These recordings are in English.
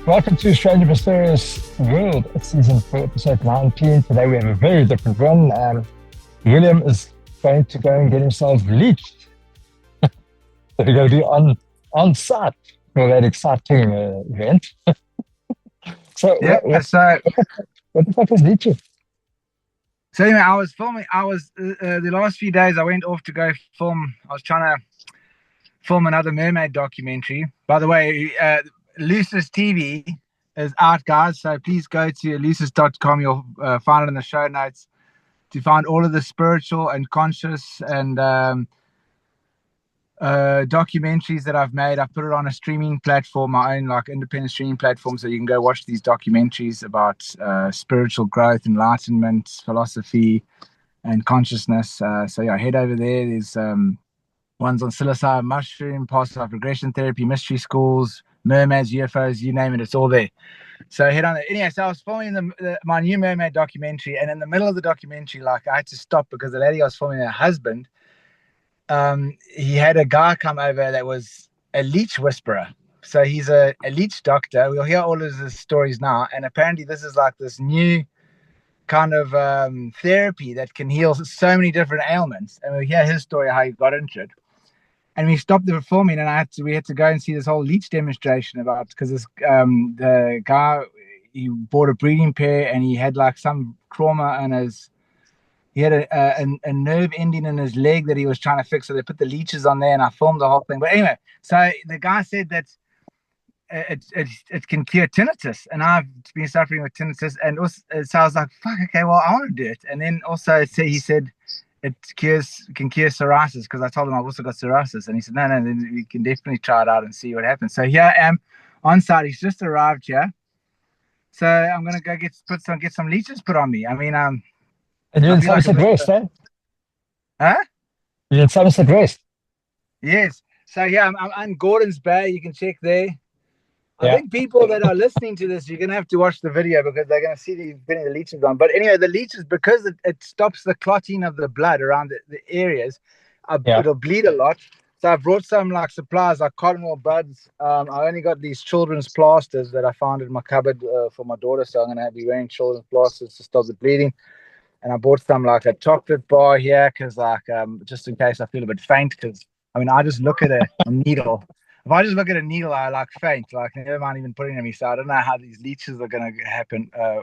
Welcome to Stranger Mysterious World, season 4, episode 19. Today we have a very different one. William is going to go and get himself leeched. So we're going to be on site for that exciting event. So, yeah, what the fuck is leeching? So anyway, I was filming. The last few days I went off to go film. I was trying to film another mermaid documentary. By the way, EleusisTV is out, guys. So please go to EleusisTV.com. You'll find it in the show notes to find all of the spiritual and conscious and documentaries that I've made. I've put it on a streaming platform, my own like independent streaming platform, so you can go watch these documentaries about spiritual growth, enlightenment, philosophy, and consciousness. So yeah, head over there. There's ones on psilocybin mushroom, past life regression therapy, mystery schools, mermaids, UFOs, you name it, it's all there. So head on there. Anyway, so I was filming my new mermaid documentary, and in the middle of the documentary, like I had to stop because the lady I was filming, her husband, he had a guy come over that was a leech whisperer. So he's a leech doctor. We'll hear all of his stories now. And apparently this is like this new kind of therapy that can heal so many different ailments. And we'll hear his story, how he got into it. And we stopped the filming, and we had to go and see this whole leech demonstration about, because this the guy, he bought a breeding pair and he had like some trauma in his. He had a nerve ending in his leg that he was trying to fix. So they put the leeches on there, and I filmed the whole thing. But anyway, so the guy said that it can cure tinnitus, and I've been suffering with tinnitus. And also, so I was like, fuck, okay, well, I want to do it. And then also he said it can cure psoriasis, because I told him I've also got psoriasis. And he said, no, then we can definitely try it out and see what happens. So here I am on site. He's just arrived here. So I'm going to go get some leeches put on me. I mean, And you're in Somerset West, eh? Huh? You're in Somerset West. Yes. So yeah, I'm in Gordon's Bay. You can check there. Yeah. I think people that are listening to this, you're going to have to watch the video because they're going to see that you're putting the leeches on. But anyway, the leeches, because it stops the clotting of the blood around the areas, it'll bleed a lot. So I brought some like supplies, like cotton wool buds. I only got these children's plasters that I found in my cupboard for my daughter. So I'm going to be wearing children's plasters to stop the bleeding. And I bought some like a chocolate bar here because like just in case I feel a bit faint, because I mean I just look at a needle. If I just look at a needle, I like faint. Like never mind even putting it in me. So I don't know how these leeches are gonna happen. I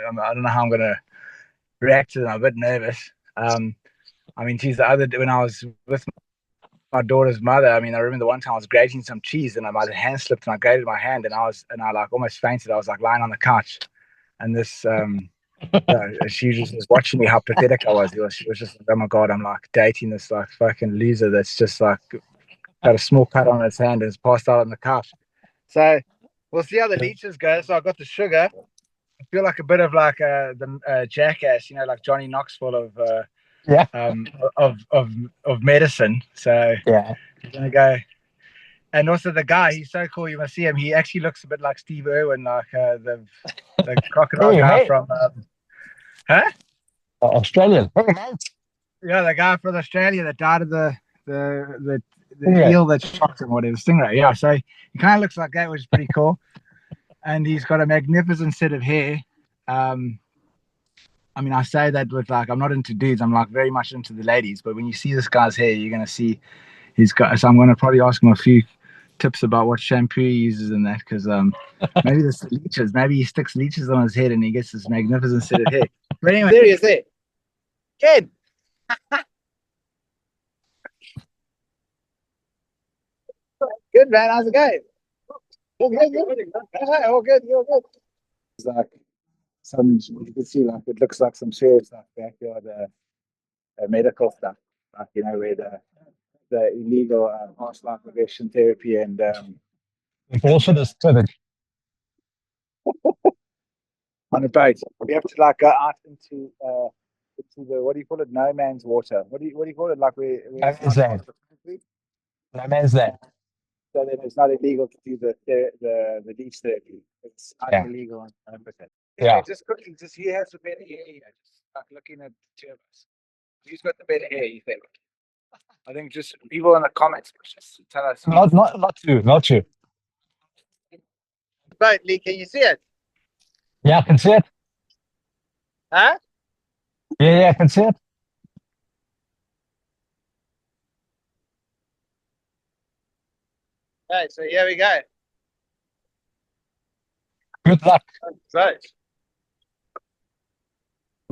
don't know how I'm gonna react to them. I'm a bit nervous. I mean, geez, when I was with my daughter's mother, I mean, I remember the one time I was grating some cheese and my hand slipped and I grated my hand and I like almost fainted. I was like lying on the couch, and this she was just watching me how pathetic I was. She was just like, oh my god, I'm like dating this like fucking loser that's just like got a small cut on his hand and is passed out on the couch. So we'll see how the leeches go. So I got the sugar. I feel like a bit of like the jackass, you know, like Johnny Knoxville of medicine. So yeah, I'm gonna go. And also the guy, he's so cool. You must see him. He actually looks a bit like Steve Irwin, like the crocodile guy from Australian. Yeah, the guy from Australia that died of the eel that shocked him, whatever, stingray. Yeah, so he kind of looks like that, which is pretty cool. And he's got a magnificent set of hair. I mean, I say that with like, I'm not into dudes. I'm like very much into the ladies. But when you see this guy's hair, you're gonna see he's got. So I'm gonna probably ask him a few tips about what shampoo he uses in that, because maybe there's leeches. Maybe he sticks leeches on his head and he gets this magnificent set of hair. But anyway, there he is. There, kid. Good, man. How's it going? All good. All good. It's like you can see like it looks like some serious like backyard medical stuff, like you know where the illegal past life regression therapy and also this clinic on a boat. We have to like go out into the, what do you call it? No man's water. What do you call it? Like where no man's land. So then it's not illegal to do the leech therapy. It's illegal on Amputate. Yeah. Just quickly, you have some better hair here. Just like looking at the two of us. Who's got the better hair, you think? I think just people in the comments just tell us. Not you. boat, Lee. Can you see it? Yeah, I can see it. Huh? Yeah, I can see it. Right, so here we go. Good luck. Boat.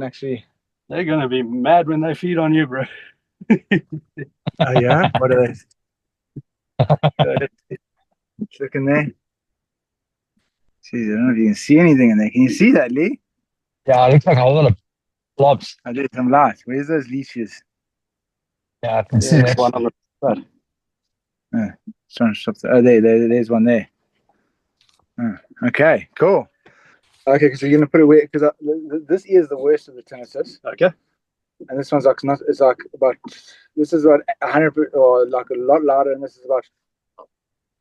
Actually, They're going to be mad when they feed on you, bro. oh yeah, what are they? Look in there. Jeez, I don't know if you can see anything in there. Can you see that, Lee? Yeah, it looks like a whole lot of blobs. I did some light. Where's those leeches? Yeah, I can see that. One on the side. Trying to stop there's one there. Okay, cool. Okay, so you're gonna put it where, because this is the worst of the tinnitus, Okay. and this one's like not. It's like about. This is about 100 or like a lot louder, and this is about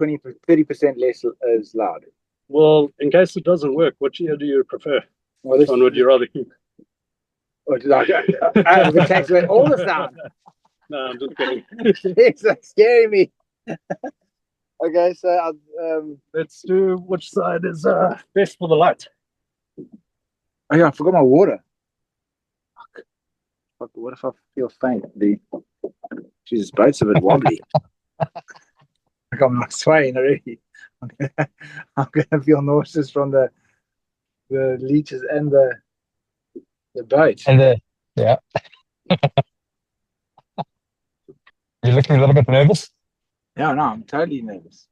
30% less as loud. Well, in case it doesn't work, which ear do you prefer? Well, Which one would you rather keep? Or like, it takes away all the sound. No, I'm just kidding. It's like scaring me. Okay, so Let's do which side is best for the light. oh yeah, I forgot my water. Fuck, what if I feel faint? Jesus, boat's a bit wobbly. Like I'm like swaying already. I'm gonna feel nauseous from the leeches and the boat. And yeah. You're looking a little bit nervous. Yeah, no, I'm totally nervous.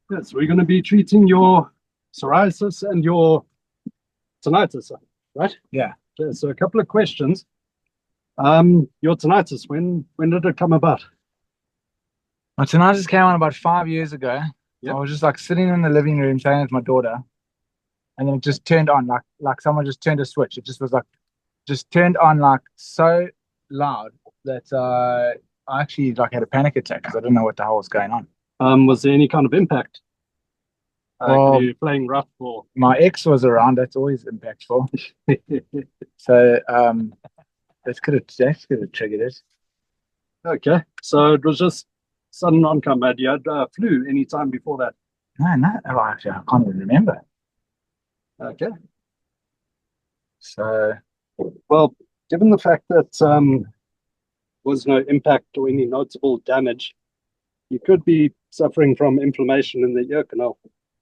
Yes, we're going to be treating your psoriasis and your tinnitus, right? Yeah. Okay, so a couple of questions. Your tinnitus, when did it come about? My tinnitus came on about 5 years ago. Yep. I was just like sitting in the living room playing with my daughter, and then it just turned on like someone just turned a switch. It just was like just turned on like so loud that I actually like had a panic attack because I didn't know what the hell was going on. Was there any kind of impact? Well, were you playing rough or? My ex was around. That's always impactful. So that could have triggered it. Okay, so it was just sudden oncome. Had you had flu any time before that? No, oh, actually, I can't even remember. Okay. So, well, given the fact that was no impact or any notable damage, you could be suffering from inflammation in the ear canal,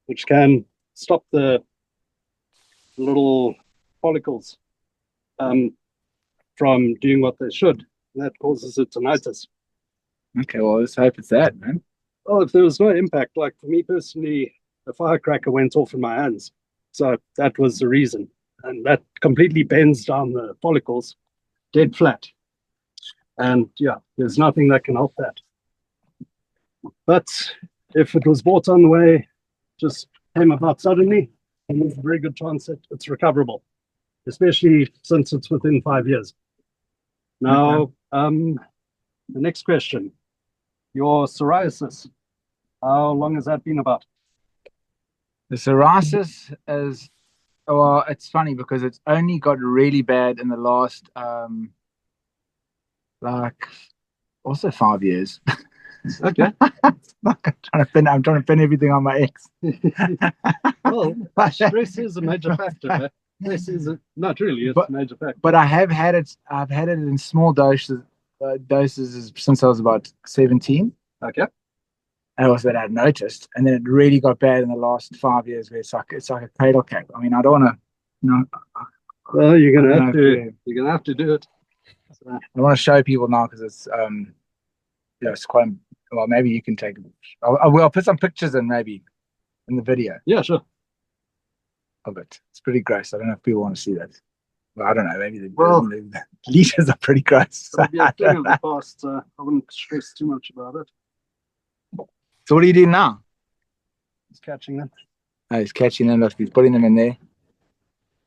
which can stop the little follicles from doing what they should. That causes a tinnitus. okay, well, let's hope it's that, man. Well, if there was no impact, like for me personally, a firecracker went off in my hands. So that was the reason. And that completely bends down the follicles, dead flat. And yeah, there's nothing that can help that. But if it was bought on the way, just came about suddenly, and there's a very good chance that it's recoverable, especially since it's within 5 years. Now, the next question, your psoriasis, how long has that been about? The psoriasis is, well, it's funny because it's only got really bad in the last, like, also 5 years. Okay. I'm trying to pin everything on my ex. Well, stress is a major factor. Stress is not really, it's a major factor. But I have had it. I've had it in small doses since I was about 17. Okay. And it was that I'd noticed, and then it really got bad in the last 5 years, where it's like a cradle cap. I mean, I don't want to, Well, you're gonna have to do it. So I want to show people now because it's it's quite well. Maybe you can take. I'll put some pictures in maybe in the video. Yeah, sure. Of it. It's pretty gross. I don't know if people want to see that. Well, I don't know. Maybe the leeches are pretty gross. It'll be a thing of the past. I wouldn't stress too much about it. So what are you doing now? He's catching them. Oh, he's catching them. He's putting them in there.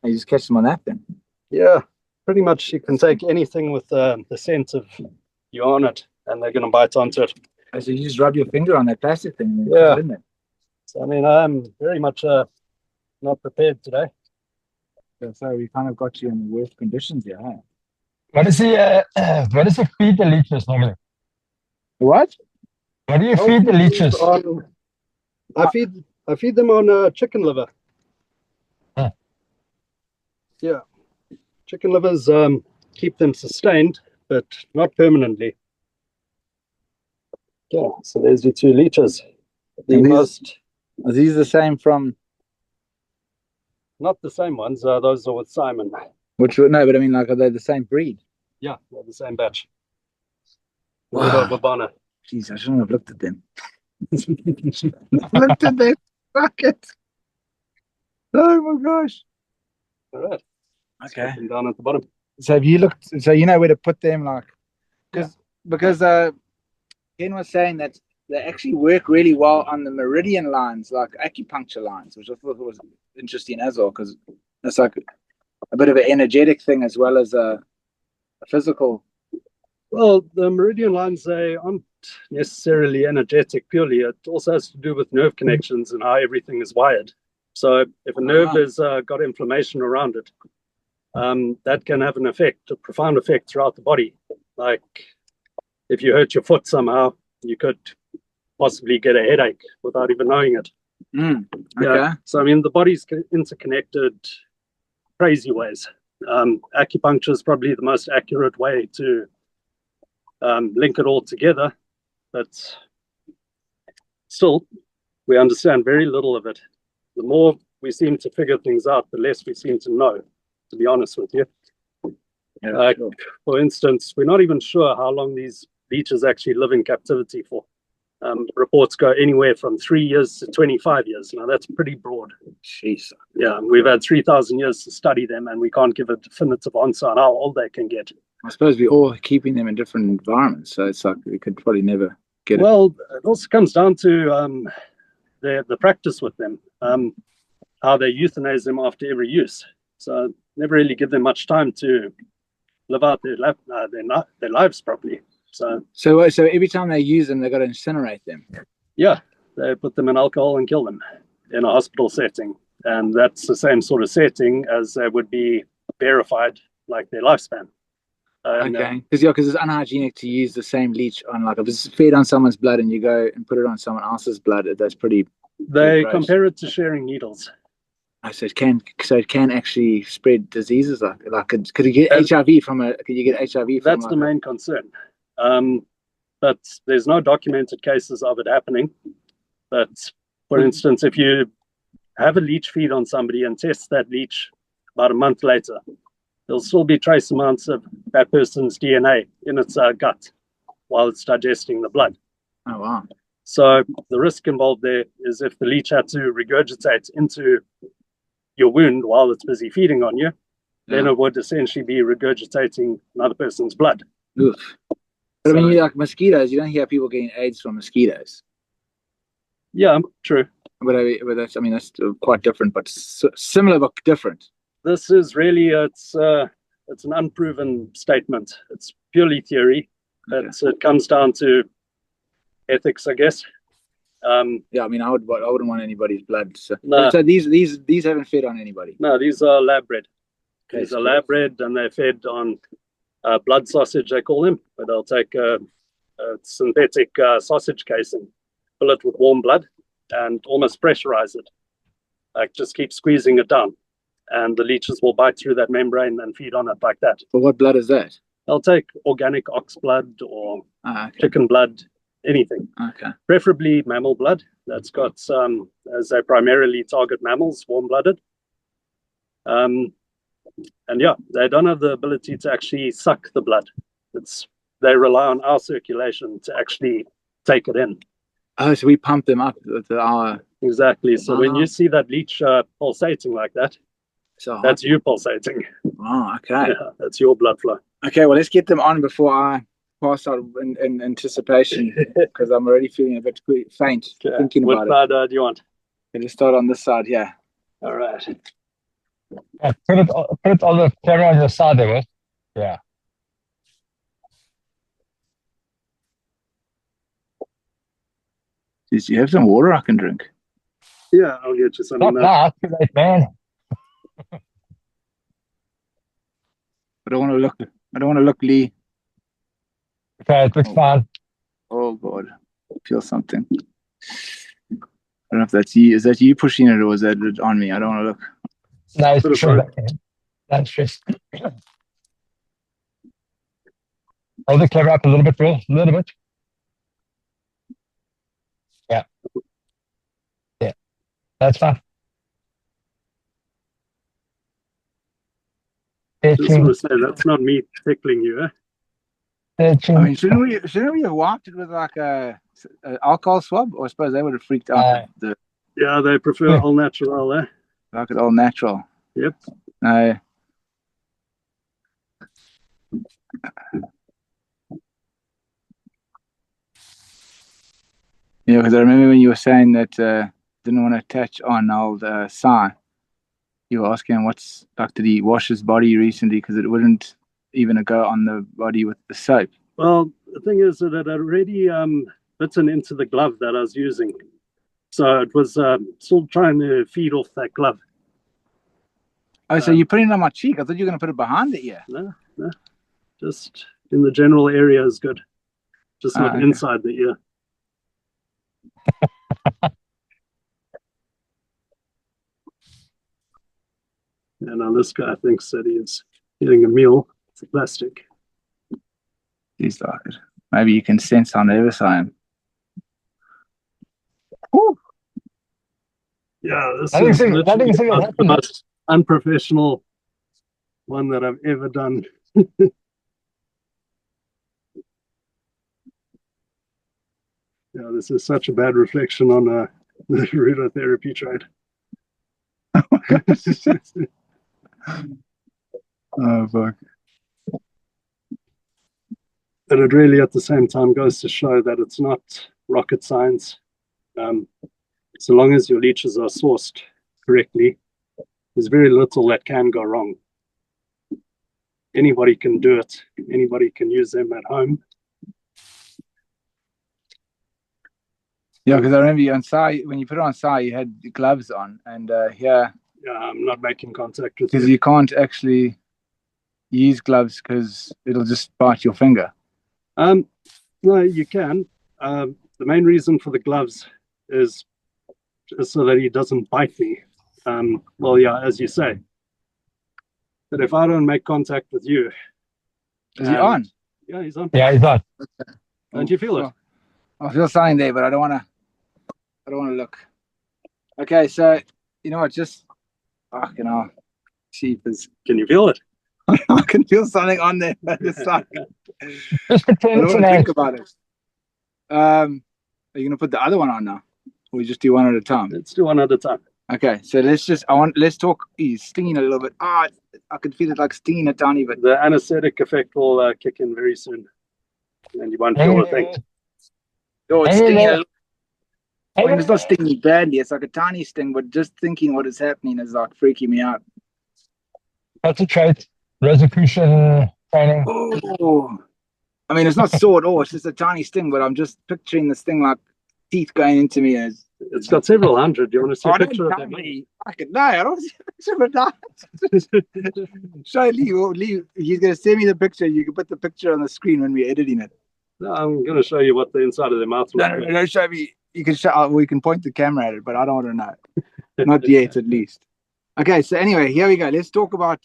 And you just catch them on that then. Yeah, pretty much. You can take anything with the scent of you on it, and they're going to bite onto it. Oh, so you just rub your finger on that plastic thing. And yeah. Put it in So, I mean, I'm very much not prepared today. So we kind of got you in the worst conditions here, huh? What does he feed the leeches normally? What? What do you feed the leeches? I feed I feed them on chicken liver. Huh. Yeah, chicken livers keep them sustained, but not permanently. Yeah, so there's your 2 leeches. The most, Are these the same from? not the same ones. Those are with Simon. Which no, but I mean, like, are they the same breed? Yeah, they're the same batch. Wow. Babana. Jeez, I shouldn't have looked at them. Looked at them. Fuck it. Oh my gosh. All right. Okay. Put them down at the bottom. So have you looked? So you know where to put them, like, because Ken was saying that they actually work really well on the Meridian lines, like acupuncture lines, which I thought was interesting as well, because it's like a bit of an energetic thing as well as a physical. Well, the Meridian lines, they aren't necessarily energetic purely. It also has to do with nerve connections and how everything is wired. So if a nerve has got inflammation around it, that can have an effect, a profound effect throughout the body. Like if you hurt your foot somehow, you could possibly get a headache without even knowing it. Okay. Yeah. So, I mean, the body's interconnected crazy ways. Acupuncture is probably the most accurate way to link it all together, but still, we understand very little of it. The more we seem to figure things out, the less we seem to know, to be honest with you. Yeah, sure. For instance, we're not even sure how long these leeches actually live in captivity for. Reports go anywhere from 3 years to 25 years. Now, that's pretty broad. Jeez. Yeah, we've had 3,000 years to study them, and we can't give a definitive answer on how old they can get. I suppose we're all keeping them in different environments, so it's like we could probably never get it. Well, it also comes down to the practice with them, how they euthanize them after every use. So never really give them much time to live out their lives properly. So every time they use them, they've got to incinerate them. Yeah, they put them in alcohol and kill them in a hospital setting. And that's the same sort of setting as they would be verified, like their lifespan. Okay, because it's unhygienic to use the same leech on, like, if it's fed on someone's blood and you go and put it on someone else's blood, that's pretty. They compare it to sharing needles. So it can actually spread diseases. Like could you get HIV from a? Could you get HIV from? That's the main concern. But there's no documented cases of it happening. But for instance, if you have a leech feed on somebody and test that leech about a month later, there'll still be trace amounts of that person's DNA in its gut while it's digesting the blood. Oh, wow. So the risk involved there is if the leech had to regurgitate into your wound while it's busy feeding on you, then it would essentially be regurgitating another person's blood. Oof. But I mean, like mosquitoes, you don't hear people getting AIDS from mosquitoes. Yeah, true. But that's quite different, but similar but different. This is really, it's an unproven statement. It's purely theory. Okay. It comes down to ethics, I guess. Yeah, I mean, I wouldn't want anybody's blood. So, no. So these haven't fed on anybody. No, these are lab bred. Okay, these are lab bred, and they're fed on blood sausage, they call them, where they'll take a synthetic sausage casing, fill it with warm blood, and almost pressurize it. Like, just keep squeezing it down, and the leeches will bite through that membrane and feed on it like that. But what blood is that? They'll take organic ox blood or chicken blood, anything. Okay. Preferably mammal blood. That's got as they primarily target mammals, warm-blooded. And yeah, they don't have the ability to actually suck the blood. They rely on our circulation to actually take it in. Oh, so we pump them up with our... Exactly. So when you see that leech pulsating like that, that's you pulsating. Oh, okay. Yeah, that's your blood flow. Okay, well, let's get them on before I pass out in anticipation, because I'm already feeling a bit faint thinking about it. What side do you want? Let's start on this side, yeah. All right. Put it on the camera on your side there, right? Yeah. Do you have some water I can drink? Yeah, I'll get you some. Not now, too late, man. I don't want to look Lee. Okay, it looks fine. Oh God, I feel something. don't know if that's you. Is that you pushing it, or is that on me? I don't want to look. No, it's true. That's stress. Hold the camera up a little bit, Will. A little bit. Yeah. Yeah. That's fine. Just want to say that's not me tickling you, I mean, shouldn't we have wiped it with like a alcohol swab? Or I suppose they would have freaked out. Yeah, they prefer all natural, Like it all natural. Yep. No. Yeah, because I remember when you were saying that didn't want to attach on old Si. You were asking him did he wash his body recently because it wouldn't even go on the body with the soap. Well, the thing is that it already bitten into the glove that I was using. So it was still trying to feed off that glove. Oh, so you're putting it on my cheek? I thought you were going to put it behind the ear. No. Just in the general area is good. Just not inside the ear. And now this guy thinks that he's getting a meal. It's a plastic. He's like it. Maybe you can sense how nervous I am. Woo. Yeah, this is literally the most unprofessional one that I've ever done. Yeah, this is such a bad reflection on the radiotherapy trade. Oh, fuck. But it really, at the same time, goes to show that it's not rocket science. So long as your leeches are sourced correctly, there's very little that can go wrong. Anybody can do it. Anybody can use them at home. Yeah, because I remember you on Si, when you put it on Si, you had gloves on, and here. Yeah, I'm not making contact with you. Because you can't actually use gloves because it'll just bite your finger. No, you can. The main reason for the gloves is so that he doesn't bite me. Well, yeah, as you say. But if I don't make contact with you, is he on? Yeah, he's on. Yeah, he's on. Don't you feel it? I feel something there, but I don't want to look. Okay, so you know what? Just fucking hell. See, can you feel it? I can feel something on there. Just like, just pretend I don't want to think about it. Are you gonna put the other one on now, or we just do one at a time? Let's do one at a time. Okay, so let's talk. He's stinging a little bit. I can feel it like stinging a tiny bit. The anesthetic effect will kick in very soon, and you won't feel a thing. Oh, it's stinging a little. I mean, it's not stinging badly. It's like a tiny sting, but just thinking what is happening is like freaking me out. That's a trait. Rosicrucian training. Oh, I mean, it's not sore at all. It's just a tiny sting, but I'm just picturing this thing like teeth going into me. It's got several hundred. Do you want to see a picture of that? No, I don't see a picture of that. Show Lee. He's going to send me the picture. You can put the picture on the screen when we're editing it. No, I'm going to show you what the inside of their mouth looks like. No, show me. You can show. We can point the camera at it, but I don't want to know. Not yet, at least. Okay, so anyway, here we go. Let's talk about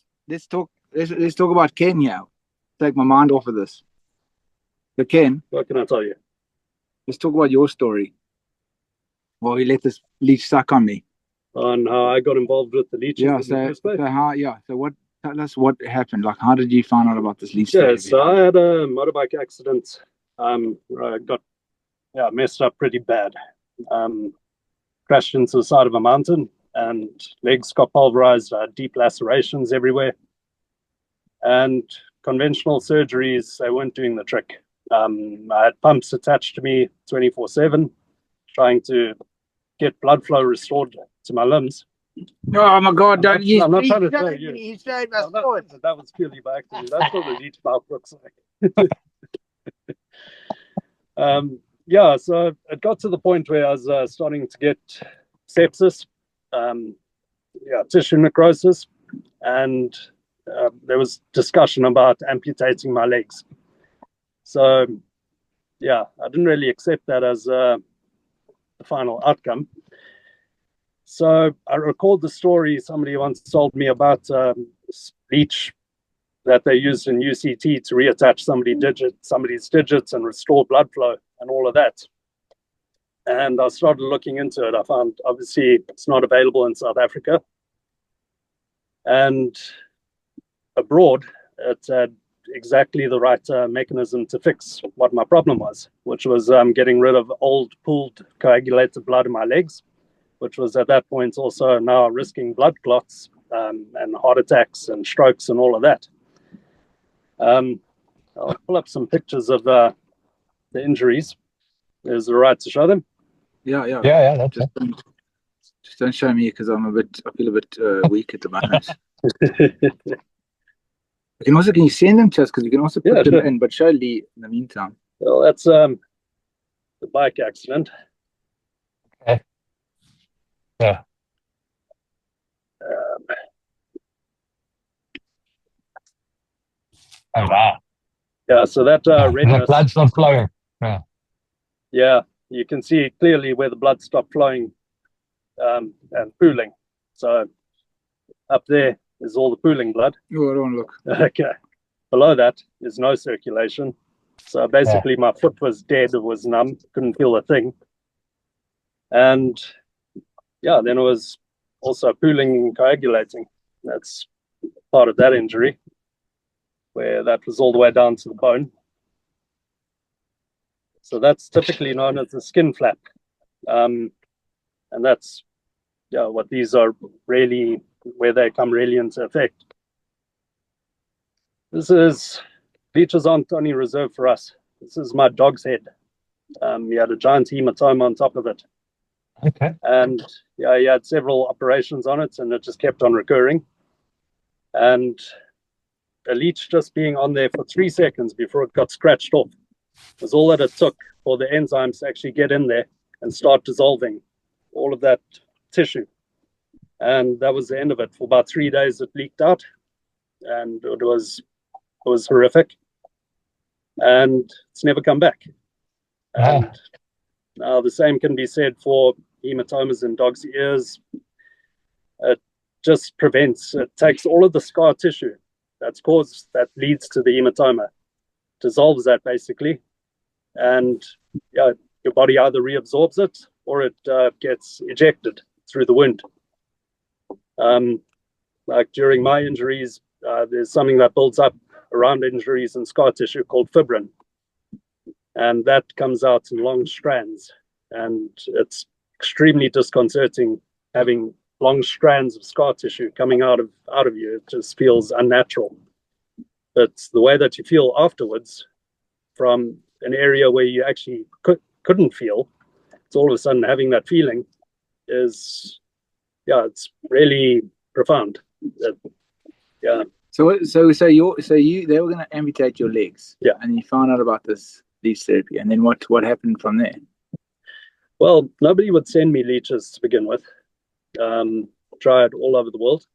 Ken here. Take my mind off of this. So Ken, what can I tell you? Let's talk about your story. Well, you let this leech suck on me. On how I got involved with the leeches. Yeah. So what? Tell us what happened. Like, how did you find out about this leech? Yeah. So I had a motorbike accident. Where I got messed up pretty bad. Crashed into the side of a mountain, and legs got pulverized. I had deep lacerations everywhere. And conventional surgeries, they weren't doing the trick. I had pumps attached to me 24/7, trying to get blood flow restored to my limbs. Oh my God! Don't you? I'm not trying to tell you. He showed us that was purely by accident. That's what the leech mouth looks like. So it got to the point where I was starting to get sepsis, tissue necrosis, and there was discussion about amputating my legs. So, I didn't really accept that as the final outcome. So I recalled the story somebody once told me about this leech that they used in UCT to reattach somebody's digits and restore blood flow and all of that. And I started looking into it. I found obviously it's not available in South Africa. And abroad, it had exactly the right mechanism to fix what my problem was, which was getting rid of old pooled coagulated blood in my legs, which was at that point also now risking blood clots and heart attacks and strokes and all of that. I'll pull up some pictures of the injuries. Is it right to show them? Yeah. That's Just don't show me because I feel a bit weak at the moment. Can you send them to us? Because you can also put them in, but show Lee in the meantime. Well, that's the bike accident. okay. Yeah. Oh wow. Yeah, so that redness. The blood's not flowing. Yeah. Yeah, you can see clearly where the blood stopped flowing and pooling. So up there is all the pooling blood. Oh, I don't want to look. Okay. Below that is no circulation. So basically my foot was dead, it was numb, couldn't feel a thing. And yeah, then it was also pooling and coagulating. That's part of that injury, where that was all the way down to the bone. So that's typically known as the skin flap. And that's what these are really, where they come really into effect. Leeches aren't only reserved for us. This is my dog's head. He had a giant hematoma on top of it. Okay. And yeah, he had several operations on it, and it just kept on recurring. And a leech just being on there for 3 seconds before it got scratched off was all that it took for the enzymes to actually get in there and start dissolving all of that tissue. And that was the end of it. For about 3 days, it leaked out, and it was horrific. And it's never come back. And now the same can be said for hematomas in dogs' ears. It just prevents, it takes all of the scar tissue that leads to the hematoma, dissolves that basically, and your body either reabsorbs it or it gets ejected through the wound. Like during my injuries, there's something that builds up around injuries and scar tissue called fibrin, and that comes out in long strands, and it's extremely disconcerting having long strands of scar tissue coming out of you. It just feels unnatural. But the way that you feel afterwards from an area where you actually couldn't feel, it's all of a sudden having that feeling is, it's really profound. Yeah. So they were going to amputate your legs. Yeah. And you found out about this leech therapy, and then what happened from there? Well, nobody would send me leeches to begin with. Tried all over the world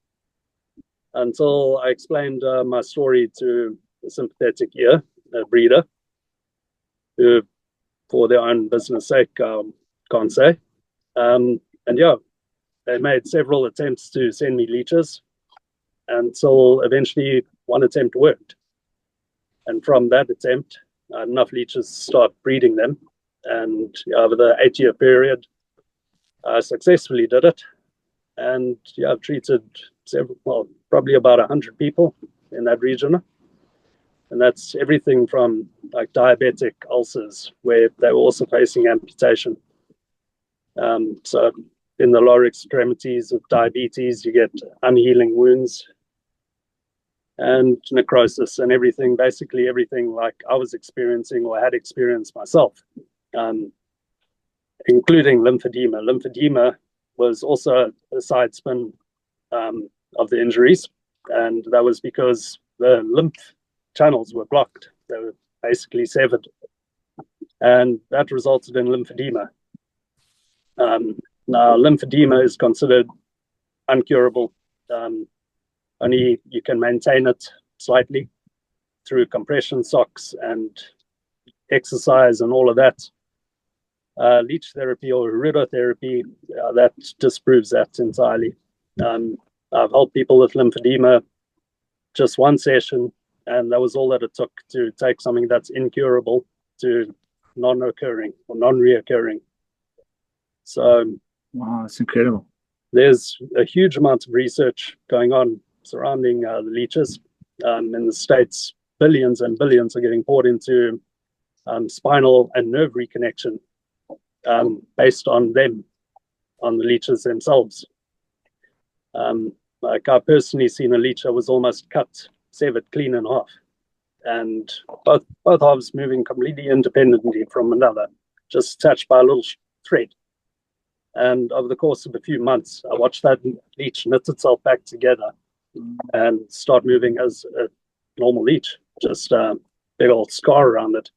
until I explained my story to a sympathetic ear, a breeder, who, for their own business sake, can't say. And they made several attempts to send me leeches until eventually one attempt worked. And from that attempt, enough leeches to start breeding them. And over the 8-year period, I successfully did it. And I've treated probably about 100 people in that region. And that's everything from like diabetic ulcers, where they were also facing amputation. So in the lower extremities of diabetes, you get unhealing wounds and necrosis and everything, basically everything like I was experiencing or had experienced myself, including lymphedema. Lymphedema was also a side spin of the injuries, and that was because the lymph channels were blocked. They were basically severed, and that resulted in lymphedema. Now, lymphedema is considered incurable. Only you can maintain it slightly through compression socks and exercise and all of that. leech therapy or radiotherapy, that disproves that entirely. I've helped people with lymphedema, just one session, and that was all that it took to take something that's incurable to non-occurring or non-reoccurring. So, wow, that's incredible. There's a huge amount of research going on surrounding the leeches. In the States, billions and billions are getting poured into spinal and nerve reconnection based on them, on the leeches themselves. Like I personally seen a leech that was almost cut, severed clean in half, and both halves moving completely independently from another, just attached by a little thread. And over the course of a few months, I watched that leech knit itself back together and start moving as a normal leech, just a big old scar around it.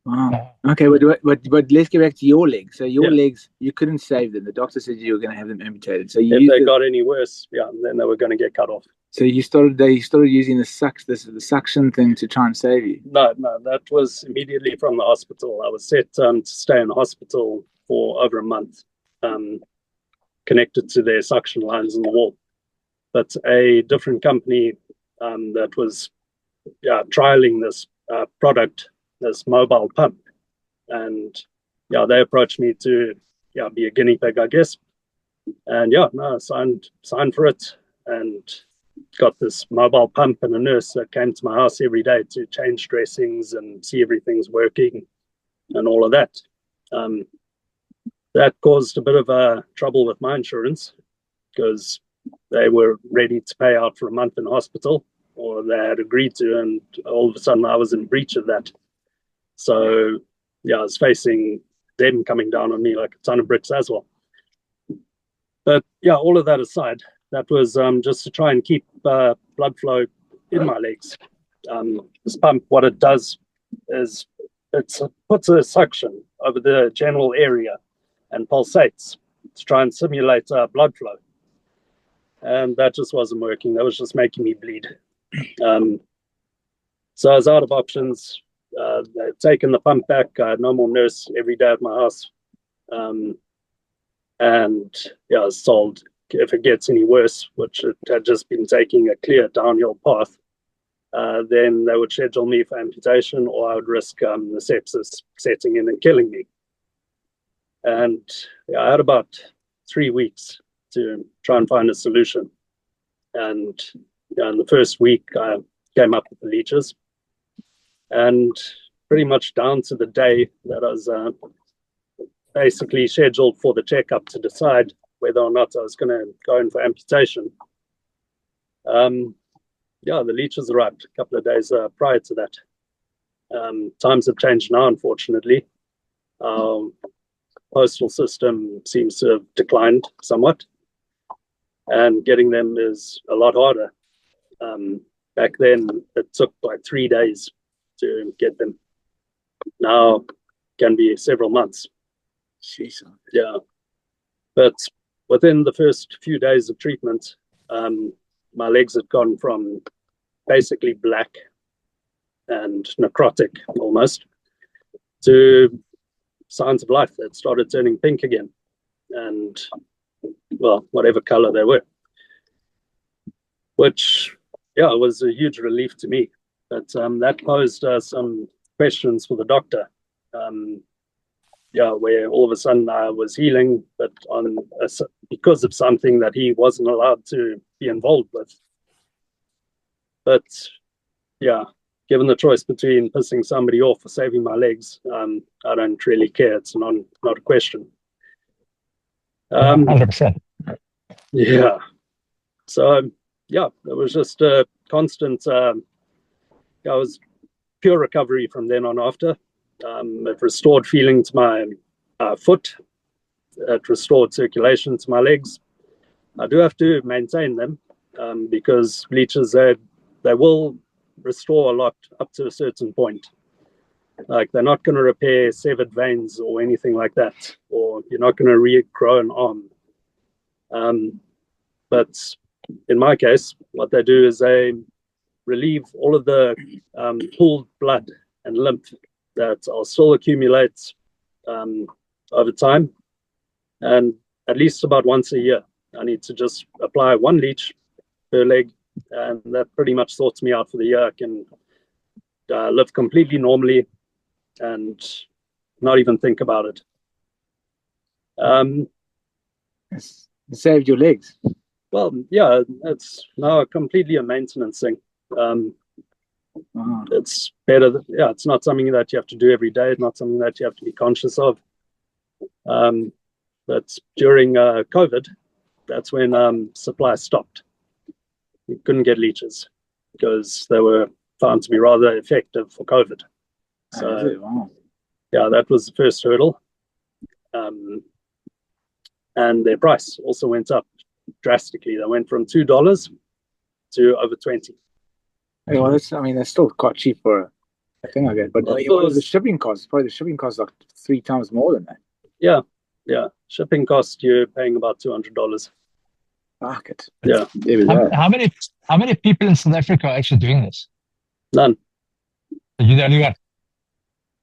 Wow. Okay, but let's get back to your legs. So your legs, you couldn't save them. The doctor said you were going to have them amputated. So if they got any worse, then they were going to get cut off. So they started using the suction thing to try and save you. No, that was immediately from the hospital. I was set to stay in the hospital for over a month, connected to their suction lines in the wall. But a different company that was trialing this product, this mobile pump, and they approached me to be a guinea pig, I guess. And signed for it, and got this mobile pump and a nurse that came to my house every day to change dressings and see everything's working and all of that. That caused a bit of trouble with my insurance, because they were ready to pay out for a month in hospital, or they had agreed to, and all of a sudden I was in breach of that. So I was facing them coming down on me like a ton of bricks as well. But all of that aside, that was just to try and keep blood flow in my legs. This pump, what it does is it puts a suction over the general area and pulsates to try and simulate blood flow. And that just wasn't working. That was just making me bleed. So I was out of options. They'd taken the pump back. I had no more nurse every day at my house. And I was told if it gets any worse, which it had just been taking a clear downhill path, then they would schedule me for amputation, or I would risk the sepsis setting in and killing me. And I had about 3 weeks to try and find a solution. And in the first week, I came up with the leeches. And pretty much down to the day that I was basically scheduled for the checkup to decide whether or not I was going to go in for amputation, the leeches arrived a couple of days prior to that. Times have changed now, unfortunately. Postal system seems to have declined somewhat, and getting them is a lot harder. Back then, it took like 3 days to get them. Now, can be several months. Jeez. Yeah. But within the first few days of treatment, my legs had gone from basically black and necrotic almost to signs of life that started turning pink again, and whatever color they were, which was a huge relief to me. But that posed some questions for the doctor, where all of a sudden I was healing, but because of something that he wasn't allowed to be involved with. But given the choice between pissing somebody off or saving my legs, I don't really care. It's not a question. 100%. Yeah. So it was just a constant. I was pure recovery from then on after. It restored feeling to my foot. It restored circulation to my legs. I do have to maintain them because leeches, they will restore a lot up to a certain point. Like, they're not going to repair severed veins or anything like that, or you're not going to regrow an arm. But in my case, what they do is they relieve all of the pooled blood and lymph that will still accumulate over time, and at least about once a year. I need to just apply one leech per leg, and that pretty much sorts me out for the year. I can live completely normally and not even think about it. It saved your legs. Well, yeah, it's now completely a maintenance thing. It's better. Yeah, it's not something that you have to do every day. It's not something that you have to be conscious of. But during COVID, that's when supply stopped. You couldn't get leeches because they were found to be rather effective for COVID. So, wow. Yeah, that was the first hurdle. And their price also went up drastically. They went from $2 to over 20. Hey, well, I mean, that's still quite cheap for a thing like that. But what was the shipping cost? Probably the shipping cost like 3 times more than that. Yeah. Shipping cost, you're paying about $200. Fuck it. Yeah. How many people in South Africa are actually doing this? None. Are you the only one?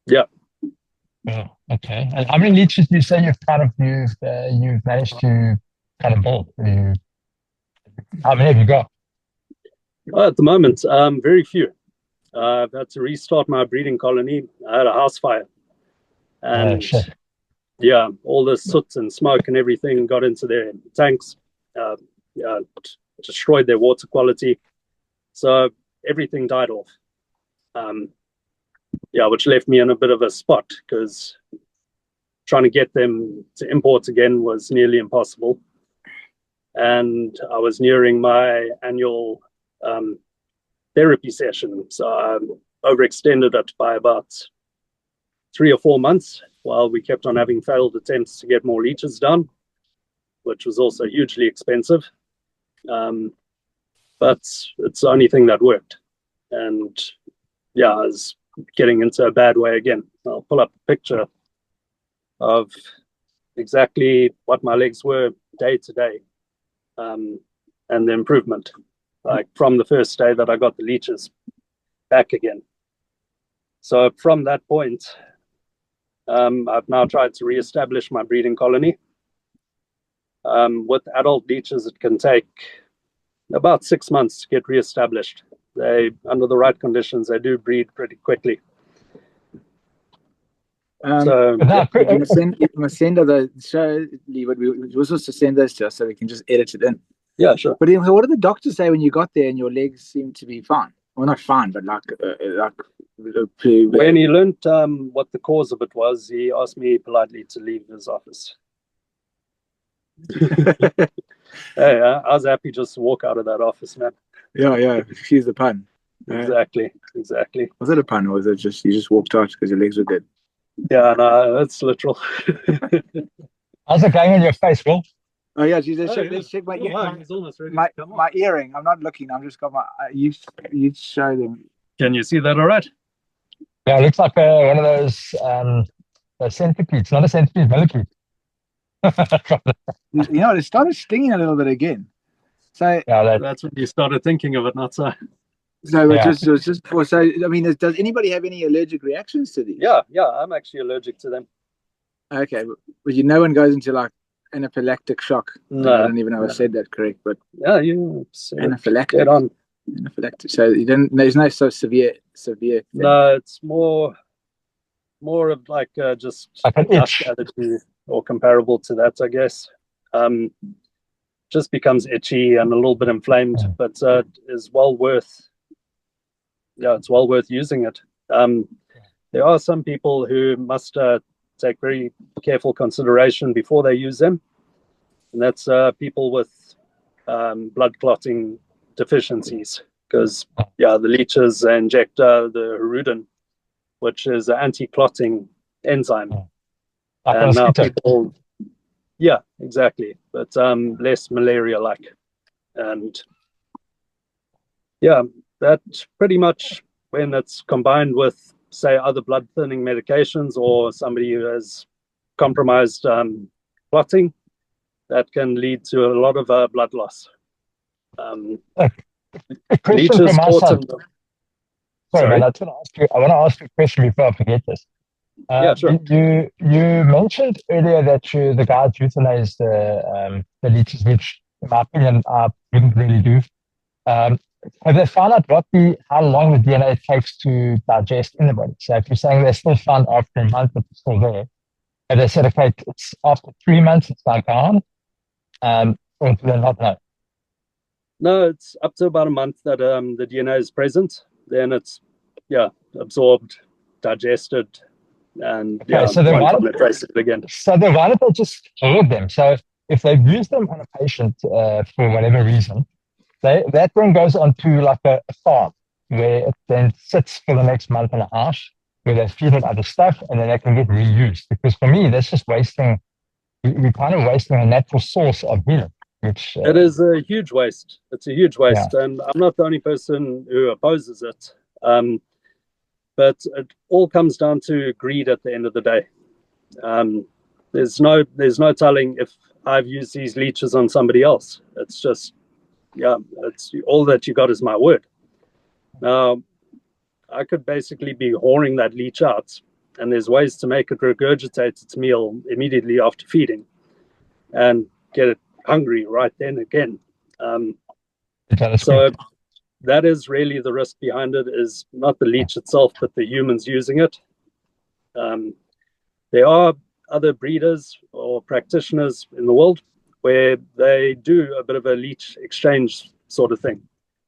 Yeah. Oh, okay. And how many leeches do you say you've managed to kind of build? How many have you got? At the moment, very few. I've had to restart my breeding colony. I had a house fire, and yeah, all the soot and smoke and everything got into their tanks. Destroyed their water quality, so everything died off. Which left me in a bit of a spot because trying to get them to import again was nearly impossible. And I was nearing my annual therapy session, so I overextended it by about 3 or 4 months while we kept on having failed attempts to get more leeches done, which was also hugely expensive. But it's the only thing that worked. And yeah, I was getting into a bad way again. I'll pull up a picture of exactly what my legs were day to day, and the improvement, like from the first day that I got the leeches back again. So from that point, I've now tried to reestablish my breeding colony. With adult leeches, it can take about 6 months to get reestablished. They, under the right conditions, they do breed pretty quickly. So you must send the show, Lee, but we were supposed to send those to us so we can just edit it in. Yeah, sure. But what did the doctor say when you got there and your legs seemed to be fine? Well, not fine, but when he learned what the cause of it was, he asked me politely to leave his office. Hey, I was happy just to walk out of that office, man. Yeah, excuse the pun. Exactly. Was it a pun, or was it just you just walked out because your legs were dead? Yeah, no, it's literal. How's it going on your face, Will? Oh yeah, Jesus, let's check my my earring. I'm not looking. I'm just got my. You show them. Can you see that all right? Yeah, it looks like one of those centipedes. Not a centipede, millipede. It started stinging a little bit again. So yeah, that's when you started thinking of it, not so. So yeah. just for, so I mean, does anybody have any allergic reactions to these? Yeah, I'm actually allergic to them. Okay, but no one goes into like anaphylactic shock. No, I don't even know if I said that correct, but yeah, you anaphylactic. Anaphylactic. So you don't. There's no so severe thing. No, it's more of like just like an itch allergy or comparable to that, I guess. Just becomes itchy and a little bit inflamed, but is well worth. Yeah, it's well worth using it. There are some people who must take very careful consideration before they use them, and that's people with blood clotting deficiencies, because the leeches inject the Meridian, which is an anti-clotting enzyme. And now people, yeah, exactly, but less malaria-like, and yeah, that pretty much, when it's combined with, say, other blood thinning medications or somebody who has compromised clotting, that can lead to a lot of blood loss. A question from my side. Sorry, man, I want to ask you a question before I forget this. Yeah, sure. You mentioned earlier that the guys euthanized the leeches, which in my opinion I wouldn't really do. Have they found out how long the DNA takes to digest in the body? So if you're saying they're still found after a month, but it's still there, have they said, okay, it's after 3 months, it's now gone? Or do they not know? No, it's up to about a month that the DNA is present. Then it's, absorbed, digested, and Okay, so they won't trace it again. So they why don't they just hoard them? So if they've used them on a patient for whatever reason, that one goes onto like a farm where it then sits for the next month and a half, where they feed it other stuff, and then they can get reused. Because for me, that's just wasting. We're kind of wasting a natural source of healing. Which it is a huge waste. It's a huge waste, and I'm not the only person who opposes it. But it all comes down to greed at the end of the day. There's no telling if I've used these leeches on somebody else. It's just, it's all that you got is my word. Now, I could basically be whoring that leech out, and there's ways to make it regurgitate its meal immediately after feeding and get it hungry right then again. So that is really the risk behind it, is not the leech itself, but the humans using it. There are other breeders or practitioners in the world where they do a bit of a leech exchange sort of thing,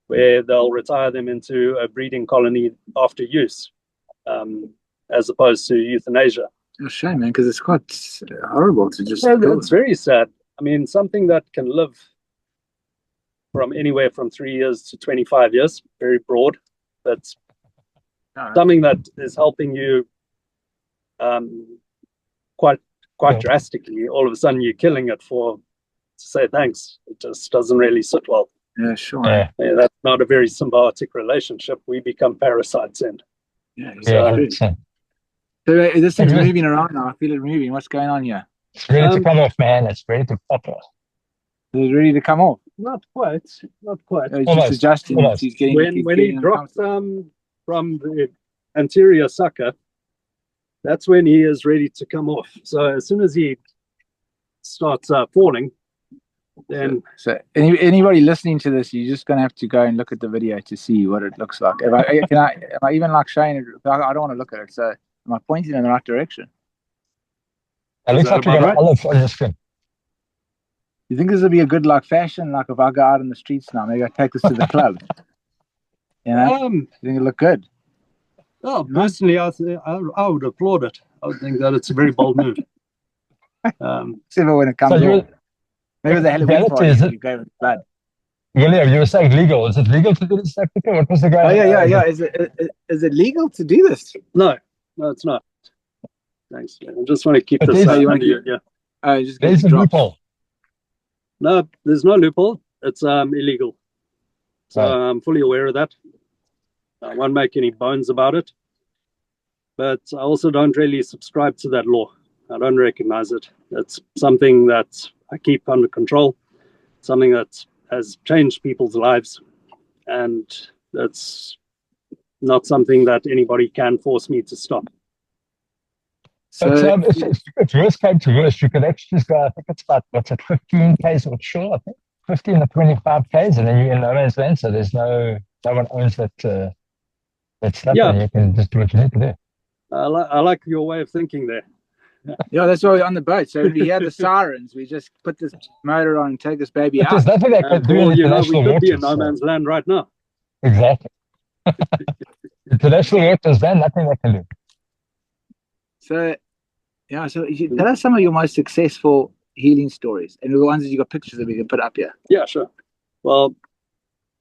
where they'll retire them into a breeding colony after use, as opposed to euthanasia. It's a shame, man, because it's quite horrible to just... It's very sad. I mean, something that can live from anywhere from 3 years to 25 years, very broad, but something that is helping you quite drastically. All of a sudden, you're killing it to say thanks. It just doesn't really sit well. Yeah, sure. Yeah. That's not a very symbiotic relationship. We become parasites in. Yeah, exactly. So this thing's moving around now. I feel it moving. What's going on here? It's ready to come off, man. It's ready to pop off. Is it ready to come off? Not quite. He's just adjusting. He's getting, when he drops from the anterior sucker, that's when he is ready to come off. So as soon as he starts falling, then... So anybody listening to this, you're just going to have to go and look at the video to see what it looks like. Am I even like showing it? I don't want to look at it. So am I pointing in the right direction? It looks like you got an olive on your screen. You think this would be a good fashion? Like if I go out in the streets now, maybe I take this to the club. You think it look good? Oh, personally, I would applaud it. I would think that it's a very bold move. Except when it comes off. Maybe the Halloween party you go with blood. William, you were saying legal. Is it legal to do this tactic? What was the guy? Oh, yeah. Is it legal to do this? No, it's not. Thanks. I just want to keep this. There's a loophole. No, there's no loophole. It's illegal. So I'm fully aware of that. I won't make any bones about it. But I also don't really subscribe to that law. I don't recognize it. It's something that I keep under control, something that has changed people's lives, and that's not something that anybody can force me to stop. So if worst came to worst, you could actually just go, I think it's about, 15 Ks offshore, I think, 15 or 25 Ks, and then you're in no man's land, so there's no one owns that stuff, and you can just do what you need to do. I like your way of thinking there. Yeah, that's why we're on the boat. So when we hear the sirens, we just put this motor on and take this baby out. There's nothing they can do in international waters. We could be in no man's land right now. Exactly. International waters, then nothing they can do. So, so tell us some of your most successful healing stories, and the ones that you got pictures that we can put up here. Yeah, sure. Well,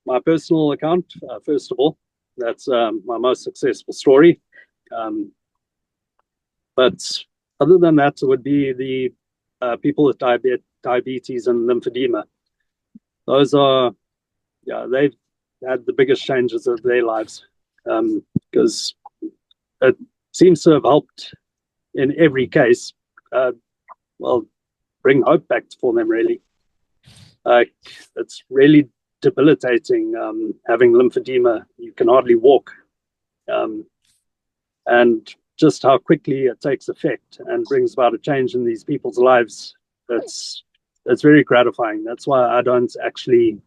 my personal account, first of all, that's my most successful story. But other than that, it would be the people with diabetes and lymphedema. Those are, they've had the biggest changes of their lives, because it seems to have helped in every case, bring hope back for them, really. It's really debilitating having lymphedema. You can hardly walk. And just how quickly it takes effect and brings about a change in these people's lives, it's very gratifying. That's why I don't actually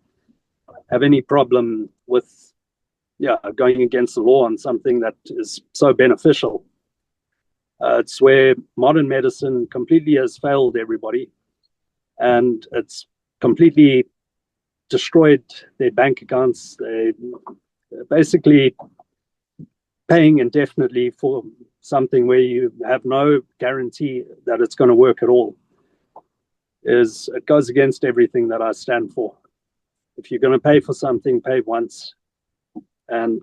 have any problem with going against the law on something that is so beneficial. It's where modern medicine completely has failed everybody, and it's completely destroyed their bank accounts. They basically paying indefinitely for something where you have no guarantee that it's going to work at all. It goes against everything that I stand for. If you're going to pay for something, pay once. And